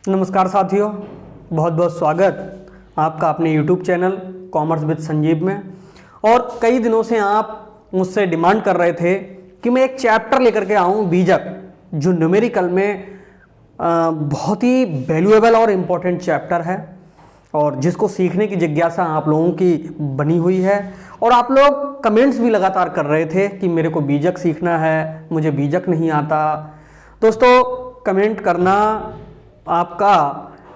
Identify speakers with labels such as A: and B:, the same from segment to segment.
A: नमस्कार साथियों, बहुत बहुत स्वागत आपका अपने YouTube channel commerce with Sanjeev में। और कई दिनों से आप मुझसे डिमांड कर रहे थे कि मैं एक चैप्टर लेकर के आऊँ बीजक, जो न्यूमेरिकल में बहुत ही वैल्यूएबल और इम्पोर्टेंट चैप्टर है और जिसको सीखने की जिज्ञासा आप लोगों की बनी हुई है। और आप लोग कमेंट्स भी लगातार कर रहे थे कि मेरे को बीजक सीखना है, मुझे बीजक नहीं आता। दोस्तों, कमेंट करना आपका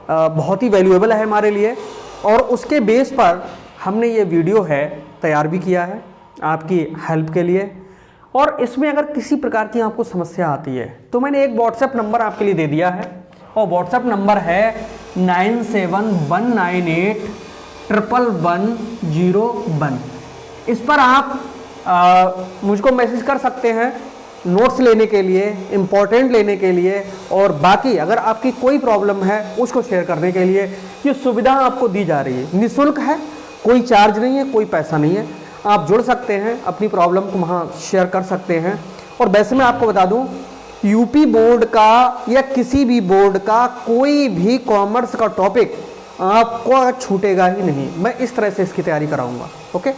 A: बहुत ही वैल्यूएबल है हमारे लिए और उसके बेस पर हमने ये वीडियो है तैयार भी किया है आपकी हेल्प के लिए। और इसमें अगर किसी प्रकार की आपको समस्या आती है तो मैंने एक व्हाट्सएप नंबर आपके लिए दे दिया है और व्हाट्सएप नंबर है 9719811101। इस पर आप मुझको मैसेज कर सकते हैं नोट्स लेने के लिए, इम्पोर्टेंट लेने के लिए, और बाकी अगर आपकी कोई प्रॉब्लम है उसको शेयर करने के लिए। ये सुविधा आपको दी जा रही है, निःशुल्क है, कोई चार्ज नहीं है, कोई पैसा नहीं है। आप जुड़ सकते हैं, अपनी प्रॉब्लम को वहाँ शेयर कर सकते हैं। और वैसे मैं आपको बता दूं, यूपी बोर्ड का या किसी भी बोर्ड का कोई भी कॉमर्स का टॉपिक आपको छूटेगा ही नहीं। मैं इस तरह से इसकी तैयारी कराऊंगा। ओके,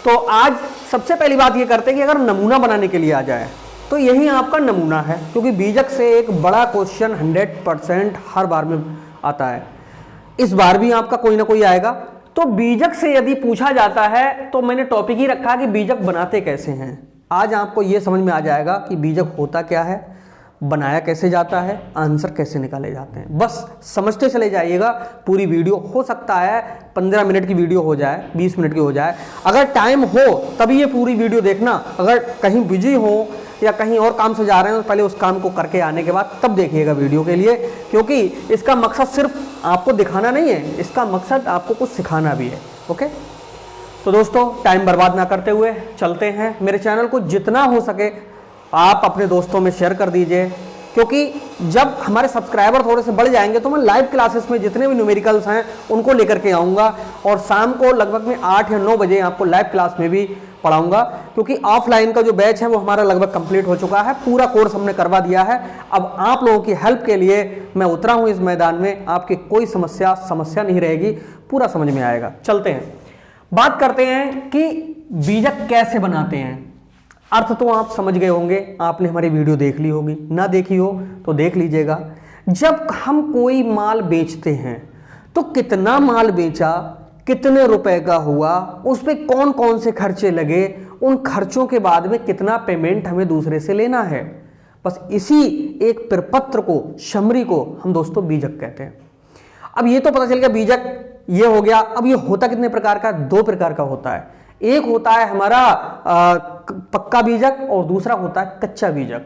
A: तो आज सबसे पहली बात ये करते हैं कि अगर नमूना बनाने के लिए आ जाए तो यही आपका नमूना है, क्योंकि बीजक से एक बड़ा क्वेश्चन 100% हर बार में आता है। इस बार भी आपका कोई ना कोई आएगा। तो बीजक से यदि पूछा जाता है तो मैंने टॉपिक ही रखा कि बीजक बनाते कैसे हैं। आज आपको ये समझ में आ जाएगा कि बीजक होता क्या है, बनाया कैसे जाता है, आंसर कैसे निकाले जाते हैं। बस समझते चले जाइएगा। पूरी वीडियो हो सकता है 15 मिनट की वीडियो हो जाए, 20 मिनट की हो जाए। अगर टाइम हो तभी ये पूरी वीडियो देखना। अगर कहीं बिजी हो या कहीं और काम से जा रहे हैं तो पहले उस काम को करके आने के बाद तब देखिएगा वीडियो के लिए, क्योंकि इसका मकसद सिर्फ आपको दिखाना नहीं है, इसका मकसद आपको कुछ सिखाना भी है। ओके, तो दोस्तों टाइम बर्बाद ना करते हुए चलते हैं। मेरे चैनल को जितना हो सके आप अपने दोस्तों में शेयर कर दीजिए, क्योंकि जब हमारे सब्सक्राइबर थोड़े से बढ़ जाएंगे तो मैं लाइव क्लासेस में जितने भी न्यूमेरिकल्स हैं उनको लेकर के आऊँगा और शाम को लगभग में 8 या 9 बजे आपको लाइव क्लास में भी पढ़ाऊंगा। क्योंकि ऑफलाइन का जो बैच है वो हमारा लगभग कंप्लीट हो चुका है, पूरा कोर्स हमने करवा दिया है। अब आप लोगों की हेल्प के लिए मैं उतरा हूँ इस मैदान में। आपकी कोई समस्या नहीं रहेगी, पूरा समझ में आएगा। चलते हैं, बात करते हैं कि बीजक कैसे बनाते हैं। अर्थ तो आप समझ गए होंगे, आपने हमारी वीडियो देख ली होगी, ना देखी हो तो देख लीजिएगा। जब हम कोई माल बेचते हैं तो कितना माल बेचा, कितने रुपए का हुआ, उस पर कौन कौन से खर्चे लगे, उन खर्चों के बाद में कितना पेमेंट हमें दूसरे से लेना है। बस इसी एक प्रपत्र को, शमरी को हम दोस्तों बीजक कहते हैं। अब ये तो पता चल गया बीजक ये हो गया। अब ये होता कितने प्रकार का? 2 प्रकार का होता है। एक होता है हमारा पक्का बीजक और दूसरा होता है कच्चा बीजक।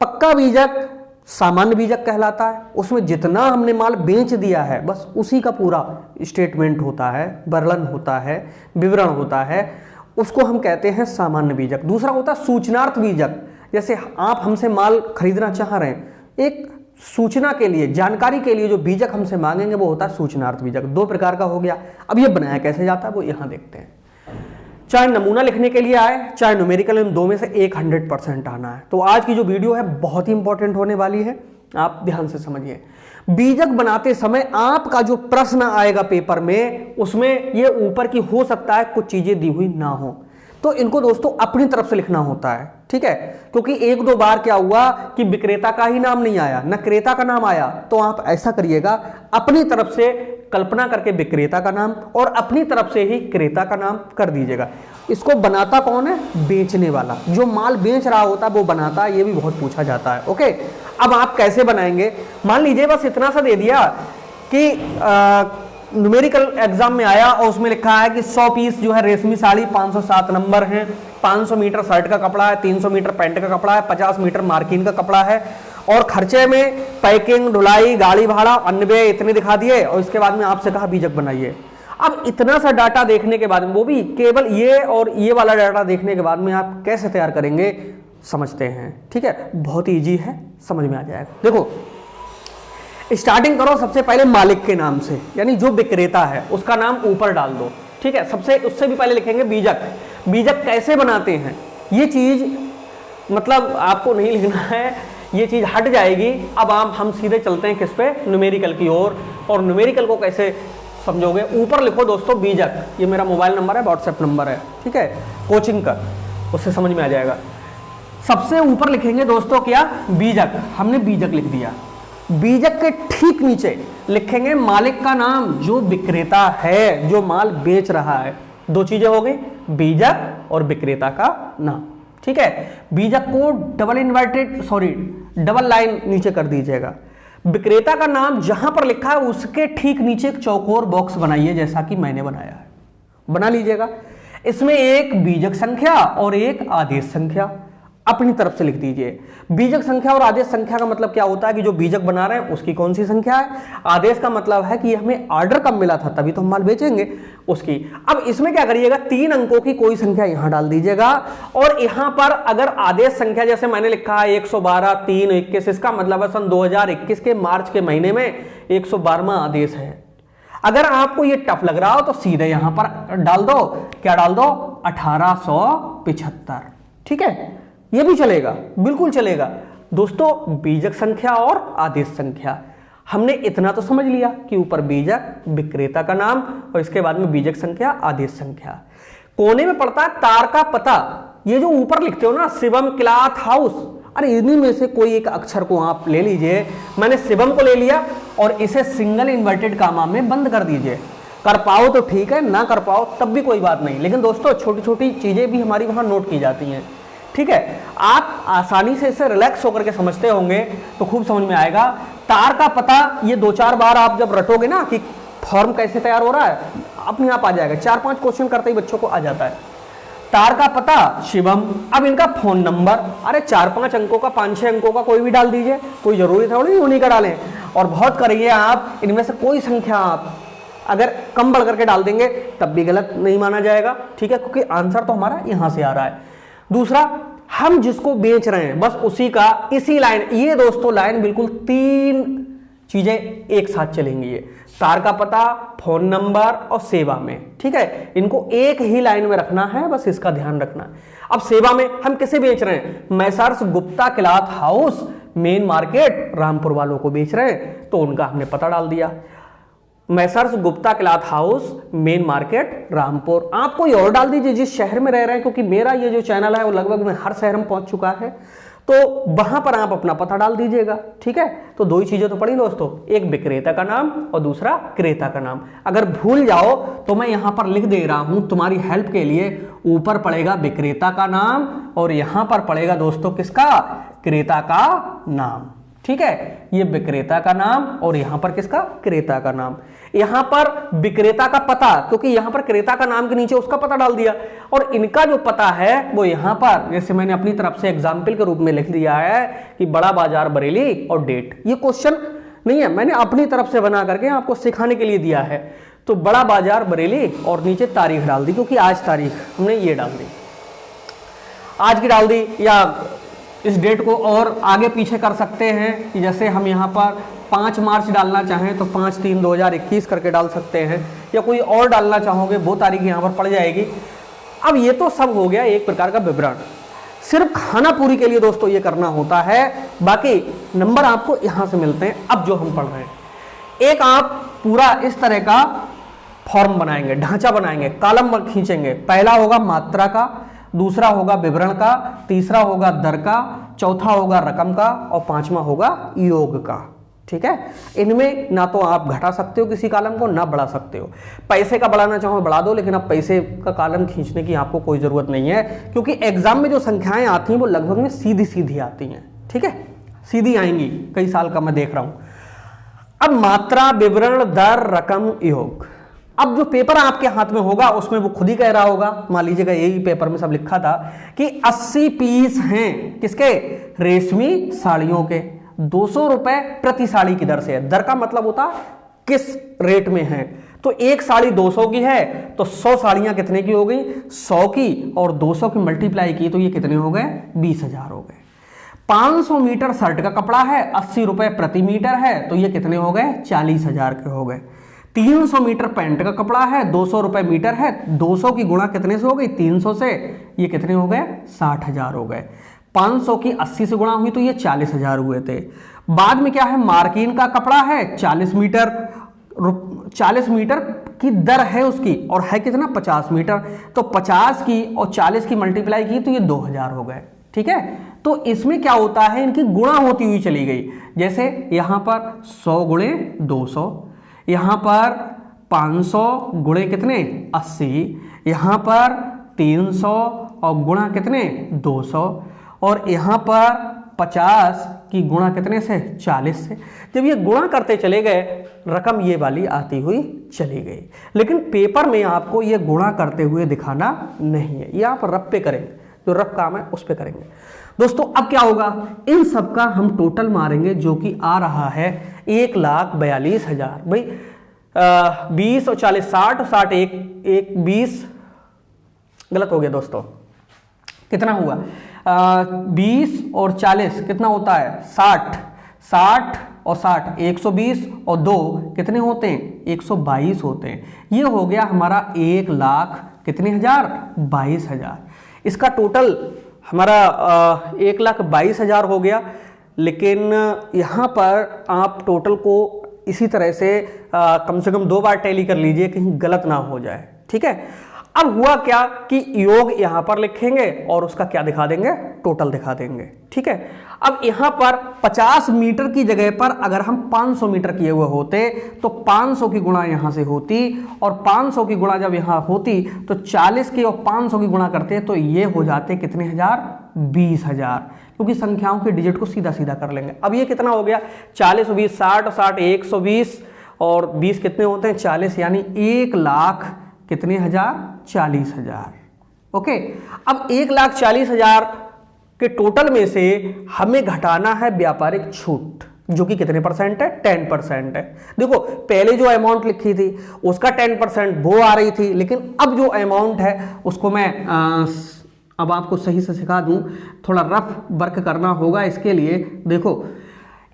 A: पक्का बीजक सामान्य बीजक कहलाता है। उसमें जितना हमने माल बेच दिया है बस उसी का पूरा स्टेटमेंट होता है, वर्णन होता है, विवरण होता है, उसको हम कहते हैं सामान्य बीजक। दूसरा होता है सूचनार्थ बीजक। जैसे आप हमसे माल खरीदना चाह रहे हैं, एक सूचना के लिए, जानकारी के लिए जो बीजक हमसे मांगेंगे वो होता है सूचनार्थ बीजक। 2 प्रकार का हो गया। अब ये बनाया कैसे जाता है वो यहां देखते हैं। चाहे नमूना लिखने के लिए आए, चाहे न्यूमेरिकल, इन 2 में से एक 100% आना है। तो आज की जो वीडियो है बहुत ही इंपॉर्टेंट होने वाली है, आप ध्यान से समझिए। बीजक बनाते समय आपका जो प्रश्न आएगा पेपर में, उसमें ये ऊपर की हो सकता है कुछ चीजें दी हुई ना हो, तो इनको दोस्तों अपनी तरफ से लिखना होता है। ठीक है, क्योंकि 1-2 बार क्या हुआ कि विक्रेता का ही नाम नहीं आया, न क्रेता का नाम आया। तो आप ऐसा करिएगा, अपनी तरफ से कल्पना करके विक्रेता का नाम और अपनी तरफ से ही क्रेता का नाम कर दीजिएगा। इसको बनाता कौन है? बेचने वाला, जो माल बेच रहा होता है वो बनाता है। ये भी बहुत पूछा जाता है। ओके, अब आप कैसे बनाएंगे? मान लीजिए बस इतना सा दे दिया कि न्यूमेरिकल एग्जाम में आया और उसमें लिखा है कि 100 पीस जो है रेशमी साड़ी, 507 नंबर है, 500 मीटर शर्ट का कपड़ा है, 300 मीटर पैंट का कपड़ा है, 50 मीटर मार्किन का कपड़ा है, और खर्चे में पैकिंग, ढुलाई, गाड़ी भाड़ा, अन्य व्यय इतने दिखा दिए और इसके बाद में आपसे कहा बीजक बनाइए। अब इतना सा डाटा देखने के बाद में, वो भी केवल ये और ये वाला डाटा देखने के बाद में आप कैसे तैयार करेंगे समझते हैं। ठीक है, बहुत ईजी है, समझ में आ जाएगा। देखो, स्टार्टिंग करो सबसे पहले मालिक के नाम से, यानी जो विक्रेता है उसका नाम ऊपर डाल दो। ठीक है, सबसे उससे भी पहले लिखेंगे बीजक। बीजक कैसे बनाते हैं ये चीज मतलब आपको नहीं लिखना है, ये चीज़ हट जाएगी। अब हम सीधे चलते हैं किस पे, न्यूमेरिकल की ओर। और न्यूमेरिकल को कैसे समझोगे, ऊपर लिखो दोस्तों बीजक, ये मेरा मोबाइल नंबर है, व्हाट्सएप नंबर है, ठीक है, कोचिंग का, उससे समझ में आ जाएगा। सबसे ऊपर लिखेंगे दोस्तों क्या, बीजक, हमने बीजक लिख दिया। बीजक के ठीक नीचे लिखेंगे मालिक का नाम, जो विक्रेता है, जो माल बेच रहा है। दो चीजें हो गई, बीजक और विक्रेता का नाम, ठीक है। बीजक को डबल लाइन नीचे कर दीजिएगा। विक्रेता का नाम जहां पर लिखा है उसके ठीक नीचे एक चौकोर बॉक्स बनाइए, जैसा कि मैंने बनाया है, बना लीजिएगा। इसमें एक बीजक संख्या और एक आदेश संख्या अपनी तरफ से लिख दीजिए। बीजक संख्या और आदेश संख्या का मतलब क्या होता है कि जो बीजक बना रहे हैं उसकी कौन सी संख्या है, आदेश का मतलब है कि हमें ऑर्डर कब मिला था तभी तो हम माल बेचेंगे उसकी। अब इसमें क्या करिएगा, 3 अंकों की कोई संख्या यहां डाल दीजिएगा, और यहां पर अगर आदेश संख्या जैसे मैंने लिखा है 112 3 21, इसका मतलब है सन 2021 के मार्च के महीने में 112वां आदेश है। अगर आपको ये टफ लग रहा हो तो सीधे यहां पर डाल दो, क्या डाल दो, 1875, ठीक है, ये भी चलेगा, बिल्कुल चलेगा। दोस्तों बीजक संख्या और आदेश संख्या, हमने इतना तो समझ लिया कि ऊपर बीजक, विक्रेता का नाम, और इसके बाद में बीजक संख्या, आदेश संख्या। कोने में पड़ता है तार का पता, ये जो ऊपर लिखते हो ना, शिवम क्लॉथ हाउस, अरे इन्हीं में से कोई एक अक्षर को आप ले लीजिए। मैंने शिवम को ले लिया और इसे सिंगल इन्वर्टेड कामा में बंद कर दीजिए। कर पाओ तो ठीक है, ना कर पाओ तब भी कोई बात नहीं, लेकिन दोस्तों छोटी छोटी चीजें भी हमारी वहां नोट की जाती हैं, ठीक है। आप आसानी से इसे रिलैक्स होकर के समझते होंगे तो खूब समझ में आएगा। तार का पता, ये 2-4 बार आप जब रटोगे ना कि फॉर्म कैसे तैयार हो रहा है, अपने आप आ जाएगा। 4-5 क्वेश्चन करते ही बच्चों को आ जाता है। तार का पता शिवम, अब इनका फोन नंबर, अरे 4-5 अंकों का, 5-6 अंकों का कोई भी डाल दीजिए, कोई जरूरी थोड़ी उन्हीं का डालें। और बहुत करिए आप, इनमें से कोई संख्या आप अगर कम बढ़ करके डाल देंगे तब भी गलत नहीं माना जाएगा, ठीक है, क्योंकि आंसर तो हमारा यहां से आ रहा है। दूसरा, हम जिसको बेच रहे हैं बस उसी का, इसी लाइन, ये दोस्तों लाइन बिल्कुल 3 चीजें एक साथ चलेंगी, ये तार का पता, फोन नंबर और सेवा में, ठीक है, इनको एक ही लाइन में रखना है, बस इसका ध्यान रखना है। अब सेवा में हम किसे बेच रहे हैं, Messrs Gupta cloth house, main market Rampur वालों को बेच रहे हैं, तो उनका हमने पता डाल दिया, Messrs Gupta cloth house, main market Rampur. आप कोई और डाल दीजिए जिस शहर में रह रहे हैं, क्योंकि मेरा ये जो चैनल है वो लगभग में हर शहर में पहुंच चुका है, तो वहां पर आप अपना पता डाल दीजिएगा, ठीक है। तो 2 ही चीजें तो पड़ी दोस्तों, एक विक्रेता का नाम और दूसरा क्रेता का नाम। अगर भूल जाओ तो मैं यहां पर लिख दे रहा हूं तुम्हारी हेल्प के लिए, ऊपर पड़ेगा विक्रेता का नाम और यहां पर पड़ेगा दोस्तों किसका, क्रेता का नाम, ठीक है। ये विक्रेता का नाम और यहां पर किसका, क्रेता का नाम। यहां पर विक्रेता का पता, क्योंकि यहां पर क्रेता का नाम के नीचे उसका पता डाल दिया, और इनका जो पता है वो यहां पर, जैसे मैंने अपनी तरफ से एग्जाम्पल के रूप में लिख दिया है कि बड़ा बाजार बरेली और डेट। ये क्वेश्चन नहीं है, मैंने अपनी तरफ से बना करके आपको सिखाने के लिए दिया है। तो बड़ा बाजार बरेली और नीचे तारीख डाल दी, क्योंकि आज तारीख हमने ये डाल दी, आज की डाल दी, या इस डेट को और आगे पीछे कर सकते हैं कि जैसे हम यहाँ पर 5 मार्च डालना चाहें तो 5-3-2021 करके डाल सकते हैं, या कोई और डालना चाहोगे वो तारीख यहाँ पर पड़ जाएगी। अब ये तो सब हो गया एक प्रकार का विवरण, सिर्फ खाना पूरी के लिए दोस्तों ये करना होता है, बाकी नंबर आपको यहाँ से मिलते हैं। अब जो हम पढ़ रहे हैं, एक आप पूरा इस तरह का फॉर्म बनाएंगे, ढांचा बनाएंगे, कॉलम खींचेंगे। पहला होगा मात्रा का, दूसरा होगा विवरण का, तीसरा होगा दर का, चौथा होगा रकम का और 5वां होगा योग का, ठीक है। इनमें ना तो आप घटा सकते हो किसी कॉलम को, ना बढ़ा सकते हो। पैसे का बढ़ाना चाहो बढ़ा दो, लेकिन अब पैसे का कॉलम खींचने की आपको कोई जरूरत नहीं है, क्योंकि एग्जाम में जो संख्याएं आती हैं वो लगभग में सीधी सीधी आती हैं, ठीक है, सीधी आएंगी, कई साल का मैं देख रहा हूं। अब मात्रा, विवरण, दर, रकम, योग। अब जो पेपर आपके हाथ में होगा उसमें वो खुद ही कह रहा होगा, मान लीजिएगा यही पेपर में सब लिखा था कि 80 पीस हैं किसके, रेशमी साड़ियों के, 200 रुपए प्रति साड़ी की दर से है। दर का मतलब होता किस रेट में है, तो एक साड़ी 200 की है तो 100 साड़ियां कितने की हो गई, 100 की, और 200 की मल्टीप्लाई की तो ये कितने हो गए, 20,000 हो गए। 500 मीटर शर्ट का कपड़ा है, 80 रुपए प्रति मीटर है, तो ये कितने हो गए, 40,000 के हो गए। 300 मीटर पैंट का कपड़ा है, 200 रुपए मीटर है, 200 की गुणा कितने से हो गई, 300 से, ये कितने हो गए, 60,000 हो गए। 500 की 80 से गुणा हुई तो ये 40,000 हुए थे। बाद में क्या है, मार्किन का कपड़ा है 40 मीटर, 40 मीटर की दर है उसकी, और है कितना 50 मीटर, तो 50 की और 40 की मल्टीप्लाई की तो ये 2000 हो गए। ठीक है, तो इसमें क्या होता है, इनकी गुणा होती हुई चली गई। जैसे यहां पर 100 गुणे 200, यहां पर 500 गुणे कितने 80, यहां पर 300 और गुणा कितने 200, और यहां पर 50 की गुणा कितने से 40 से। जब ये गुणा करते चले गए रकम ये वाली आती हुई चली गई, लेकिन पेपर में आपको ये गुणा करते हुए दिखाना नहीं है, ये आप रफ पे करेंगे, जो रफ काम है उस पे करेंगे। दोस्तों अब क्या होगा, इन सब का हम टोटल मारेंगे जो कि आ रहा है 1,42,000। भाई 20 और 40 60 और 60 एक 20 गलत हो गया दोस्तों, कितना हुआ 20 और 40 कितना होता है 60, 60 और 60 120 और 2 कितने होते हैं 122 होते हैं। ये हो गया हमारा 1,00,000 कितने हजार 22,000। इसका टोटल हमारा 1,22,000 हो गया। लेकिन यहाँ पर आप टोटल को इसी तरह से कम से कम 2 बार टैली कर लीजिए, कहीं गलत ना हो जाए। ठीक है, अब हुआ क्या कि योग यहां पर लिखेंगे और उसका क्या दिखा देंगे, टोटल दिखा देंगे। ठीक है, अब यहां पर 50 मीटर की जगह पर अगर हम 500 मीटर किए हुए होते तो 500 की गुणा यहां से होती, और 500 की गुणा जब यहां होती तो 40 की और 500 की गुणा करते तो ये हो जाते कितने हजार 20,000, क्योंकि संख्याओं के डिजिट को सीधा सीधा कर लेंगे। अब ये कितना हो गया 40 और 20 60 और 60 120 और 20 कितने होते हैं 40, यानी 1,00,000 कितने हजार 40,000। ओके, अब 1,40,000 के टोटल में से हमें घटाना है व्यापारिक छूट, जो कि कितने परसेंट है 10% है। देखो पहले जो अमाउंट लिखी थी उसका 10% वो आ रही थी, लेकिन अब जो अमाउंट है उसको मैं अब आपको सही से सिखा दूं, थोड़ा रफ वर्क करना होगा इसके लिए। देखो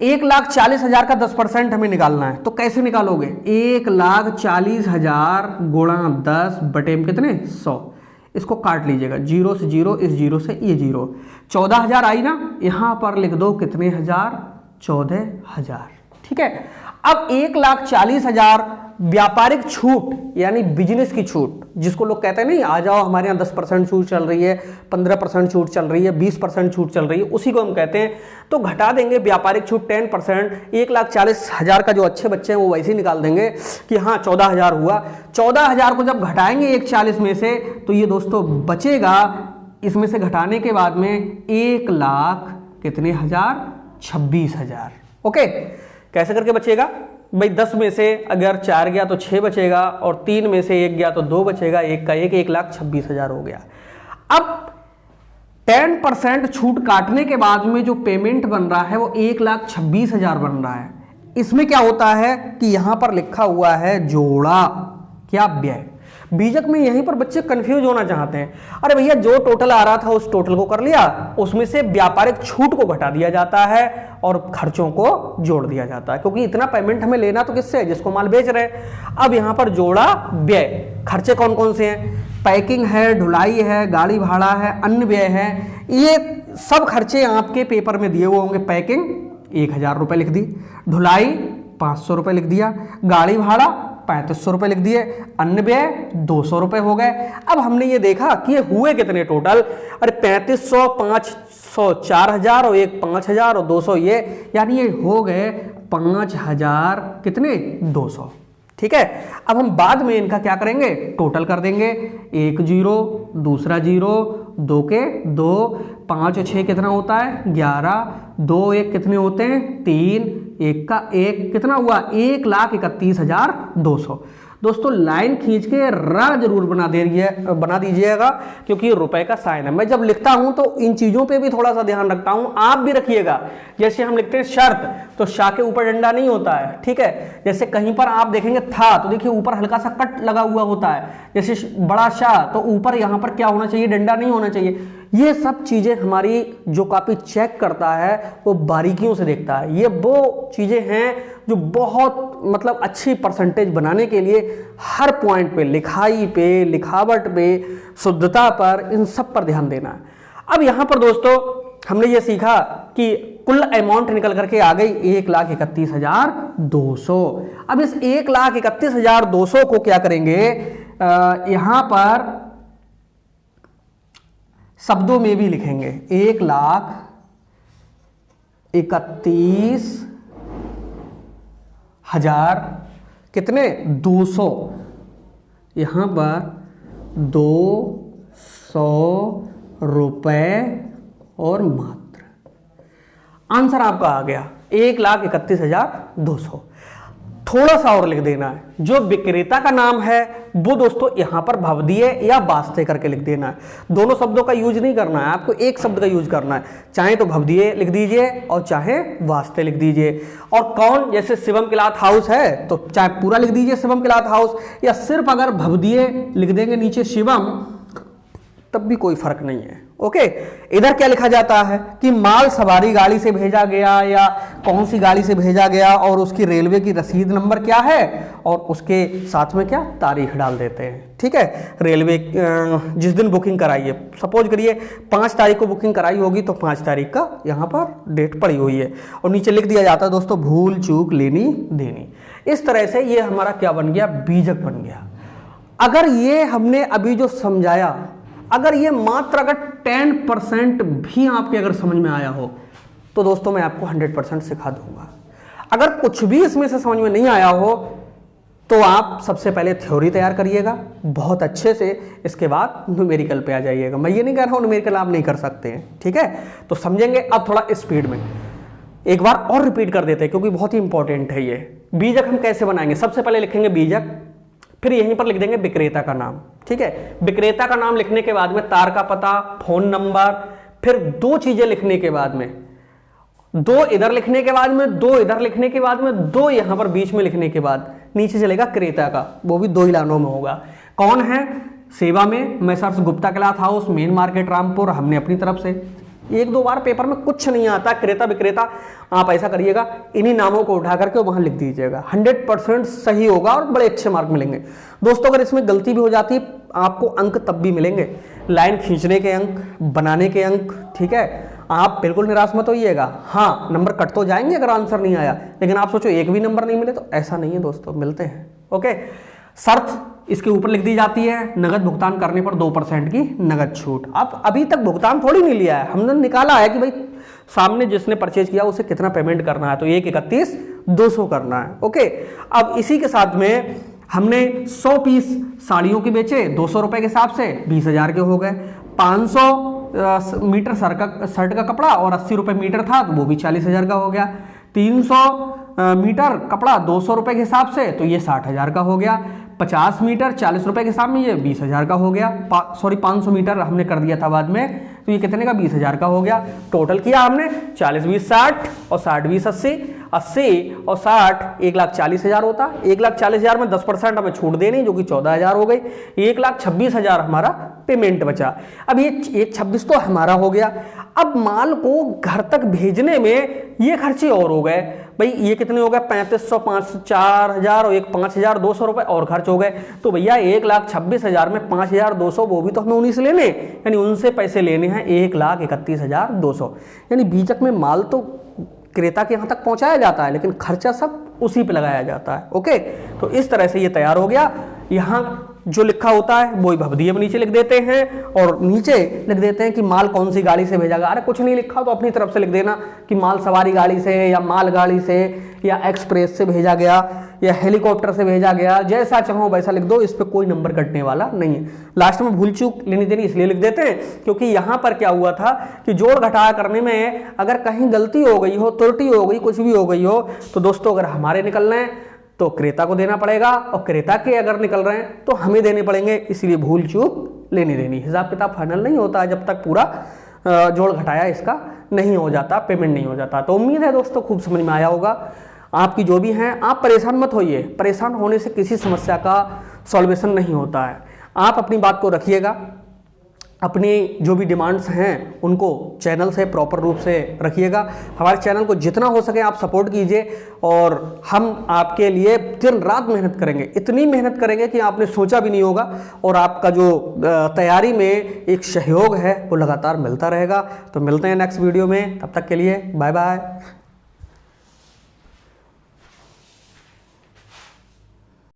A: 1,40,000 का 10% हमें निकालना है, तो कैसे निकालोगे 1,40,000 गुणा 10 बटे में कितने 100, इसको काट लीजिएगा, 0 से 0, इस 0 से ये 0, 14,000 आई ना, यहां पर लिख दो कितने हजार 14,000। ठीक है, अब 1,40,000 व्यापारिक छूट यानी बिजनेस की छूट, जिसको लोग कहते हैं नहीं आ जाओ हमारे यहाँ 10% छूट चल रही है, 15% छूट चल रही है, 20% छूट चल रही है, उसी को हम कहते हैं। तो घटा देंगे व्यापारिक छूट 10%, 1,40,000 का जो अच्छे बच्चे हैं वो वैसे ही निकाल देंगे कि हाँ 14,000 हुआ। 14,000 को जब घटाएंगे 1,40 में से तो ये दोस्तों बचेगा, इसमें से घटाने के बाद में 1,00,000 कितने हजार 26,000। ओके, कैसे करके बचेगा भाई, 10 में से अगर 4 गया तो 6 बचेगा, और 3 में से 1 गया तो 2 बचेगा, 1 का 1, 1,26,000 हो गया। अब 10% छूट काटने के बाद में जो पेमेंट बन रहा है वो 1,26,000 बन रहा है। इसमें क्या होता है कि यहां पर लिखा हुआ है जोड़ा क्या व्यय। बीजक में यहीं पर बच्चे कंफ्यूज होना चाहते हैं, अरे भैया जो टोटल आ रहा था उस टोटल को कर लिया, उसमें से व्यापारिक छूट को घटा दिया जाता है और खर्चों को जोड़ दिया जाता है, क्योंकि इतना पेमेंट हमें लेना तो किससे, जिसको माल बेच रहे हैं। अब यहां पर जोड़ा व्यय, खर्चे कौन कौन से हैं, पैकिंग है, ढुलाई है, गाड़ी भाड़ा है, अन्य व्यय है, ये सब खर्चे आपके पेपर में दिए हुए होंगे। पैकिंग 1,000 रुपए लिख दी, ढुलाई 500 रुपए लिख दिया, गाड़ी भाड़ा 3500 रुपए लिख दिए, अन्य व्यय 200 रुपए हो गए। अब हमने ये देखा कि ये हुए कितने टोटल, अरे 3500, 500 4,000 और 1 5,000 और 200 ये, यानी ये हो गए 5,000 कितने 200। ठीक है, अब हम बाद में इनका क्या करेंगे, टोटल कर देंगे, 1 0 दूसरा 0, 2 के 2, 5 और 6 कितना होता है 11, 2 1 कितने होते हैं 3, 1 का 1 कितना हुआ 1,31,200। दोस्तों लाइन खींच के रा जरूर बना दीजिएगा, क्योंकि रुपए का साइन है। मैं जब लिखता हूं तो इन चीजों पे भी थोड़ा सा ध्यान रखता हूं, आप भी रखिएगा। जैसे हम लिखते हैं शर्त, तो शाह के ऊपर डंडा नहीं होता है। ठीक है, जैसे कहीं पर आप देखेंगे था तो देखिए ऊपर हल्का सा कट लगा हुआ होता है। जैसे बड़ा शाह तो ऊपर यहां पर क्या होना चाहिए, डंडा नहीं होना चाहिए। ये सब चीजें हमारी जो कॉपी चेक करता है वो बारीकियों से देखता है। ये वो चीजें हैं जो बहुत मतलब अच्छी परसेंटेज बनाने के लिए हर पॉइंट पे, लिखाई पे, लिखावट पे, शुद्धता पर, इन सब पर ध्यान देना है। अब यहां पर दोस्तों हमने ये सीखा कि कुल अमाउंट निकल करके आ गई 1,31,200। अब इस 1,31,200 को क्या करेंगे, यहां पर शब्दों में भी लिखेंगे। 1,31,000 कितने 200, यहां पर 200 रुपए और मात्र। आंसर आपका आ गया 1,31,200। थोड़ा सा और लिख देना है, जो विक्रेता का नाम है वो दोस्तों यहां पर भवदीय या वास्ते करके लिख देना है। दोनों शब्दों का यूज नहीं करना है, आपको एक शब्द का यूज करना है। चाहे तो भवदीय लिख दीजिए और चाहे वास्ते लिख दीजिए। और कौन, जैसे शिवम क्लॉथ हाउस है तो चाहे पूरा लिख दीजिए शिवम क्लॉथ हाउस, या सिर्फ अगर भवदीय लिख देंगे नीचे शिवम, तब भी कोई फर्क नहीं है। ओके, इधर क्या लिखा जाता है कि माल सवारी गाड़ी से भेजा गया या कौन सी गाड़ी से भेजा गया और उसकी रेलवे की रसीद नंबर क्या है और उसके साथ में क्या तारीख डाल देते हैं। ठीक है, रेलवे जिस दिन बुकिंग कराई है, सपोज करिए 5 तारीख को बुकिंग कराई होगी तो 5 तारीख का यहाँ पर डेट पड़ी हुई है और नीचे लिख दिया जाता है दोस्तों भूल चूक लेनी देनी। इस तरह से ये हमारा क्या बन गया, बीजक बन गया। अगर ये हमने अभी जो समझाया, अगर ये मात्र अगर 10% भी आपके अगर समझ में आया हो तो दोस्तों मैं आपको 100% सिखा दूंगा। अगर कुछ भी इसमें से समझ में नहीं आया हो तो आप सबसे पहले थ्योरी तैयार करिएगा बहुत अच्छे से, इसके बाद न्यूमेरिकल पे आ जाइएगा। मैं ये नहीं कह रहा हूं न्यूमेरिकल आप नहीं कर सकते हैं, ठीक है, तो समझेंगे। अब थोड़ा स्पीड में एक बार और रिपीट कर देते हैं क्योंकि बहुत ही इंपॉर्टेंट है ये। बीजक हम कैसे बनाएंगे, सबसे पहले लिखेंगे बीजक, फिर यहीं पर लिख देंगे विक्रेता का नाम। ठीक है, विक्रेता का नाम लिखने के बाद में तार का पता, फोन नंबर, फिर 2 चीजें लिखने के बाद में 2 इधर लिखने के बाद में 2 इधर लिखने के बाद में 2 यहां पर बीच में लिखने के बाद नीचे चलेगा क्रेता का, वो भी 2 ही लाइनों में होगा। कौन है, सेवा में Messrs Gupta cloth house, main market Rampur. हमने अपनी तरफ से 1-2 बार पेपर में कुछ नहीं आता क्रेता विक्रेता, आप ऐसा करिएगा इन्हीं नामों को उठा करके वहां लिख दीजिएगा, 100% सही होगा और बड़े अच्छे मार्क मिलेंगे। दोस्तों अगर इसमें गलती भी हो जाती है आपको अंक तब भी मिलेंगे, लाइन खींचने के अंक, बनाने के अंक। ठीक है, आप बिल्कुल निराश मत होइएगा। हाँ, नंबर कट तो जाएंगे अगर आंसर नहीं आया, लेकिन आप सोचो एक भी नंबर नहीं मिले, तो ऐसा नहीं है दोस्तों, मिलते हैं। ओके, शर्त इसके ऊपर लिख दी जाती है, नगद भुगतान करने पर 2% की नगद छूट। अब अभी तक भुगतान थोड़ी नहीं लिया है, हमने निकाला है कि भाई सामने जिसने परचेज किया उसे कितना पेमेंट करना है, तो 1,31,200 करना है। ओके, अब इसी के साथ में हमने 100 पीस साड़ियों के बेचे 200 रुपए के हिसाब से, 20,000 के हो गए। 500 मीटर शर्ट का कपड़ा और 80 रुपए मीटर था तो वो भी 40,000 का हो गया। 300 मीटर कपड़ा 200 रुपए के हिसाब से तो ये 60,000 का हो गया। 50 मीटर 40 रुपए के हिसाब में ये 20,000 का हो गया। 500 मीटर हमने कर दिया था बाद में, तो ये कितने का 20,000 का हो गया। टोटल किया हमने 40 20 60 और 60 20 80, 80 और 60 1,40,000 होता। 1,40,000 में 10% हमें छूट देनी जो कि 14,000 हो गई। 1,26,000 हमारा पेमेंट बचा। अब ये 1,26,000 तो हमारा हो गया। अब माल को घर तक भेजने में ये खर्चे और हो गए भाई, ये कितने हो गए 3,500, 5 4,000 और 5,200 रुपए और खर्च हो गए। तो भैया 1,26,000 में 5,200 वो भी तो हमें उन्हीं से लेने, यानी उनसे पैसे लेने हैं 1,31,200। यानी बीजक में माल तो क्रेता के यहाँ तक पहुंचाया जाता है लेकिन खर्चा सब उसी पे लगाया जाता है। ओके, तो इस तरह से ये तैयार हो गया। यहाँ जो लिखा होता है वो भवदीय नीचे लिख देते हैं और नीचे लिख देते हैं कि माल कौन सी गाड़ी से भेजा गया। अरे कुछ नहीं लिखा तो अपनी तरफ से लिख देना कि माल सवारी गाड़ी से या माल गाड़ी से या एक्सप्रेस से भेजा गया या हेलीकॉप्टर से भेजा गया, जैसा चाहो वैसा लिख दो, इस पे कोई नंबर कटने वाला नहीं है। लास्ट में भूल चूक लेनी देनी इसलिए लिख देते हैं क्योंकि यहाँ पर क्या हुआ था कि जोड़ घटाया करने में अगर कहीं गलती हो गई हो, त्रुटि हो गई, कुछ भी हो गई हो, तो दोस्तों अगर हमारे निकलना है तो क्रेता को देना पड़ेगा और क्रेता के अगर निकल रहे हैं तो हमें देने पड़ेंगे। इसलिए भूल चूक लेनी देनी, हिसाब किताब फाइनल नहीं होता जब तक पूरा जोड़ घटाया इसका नहीं हो जाता, पेमेंट नहीं हो जाता। तो उम्मीद है दोस्तों खूब समझ में आया होगा आपकी जो भी हैं। आप परेशान मत होइए, परेशान होने से किसी समस्या का सॉल्वेशन नहीं होता है। आप अपनी बात को रखिएगा, अपनी जो भी डिमांड्स हैं उनको चैनल से प्रॉपर रूप से रखिएगा। हमारे चैनल को जितना हो सके आप सपोर्ट कीजिए और हम आपके लिए दिन रात मेहनत करेंगे, इतनी मेहनत करेंगे कि आपने सोचा भी नहीं होगा, और आपका जो तैयारी में एक सहयोग है वो लगातार मिलता रहेगा। तो मिलते हैं नेक्स्ट वीडियो में, तब तक के लिए बाय बाय।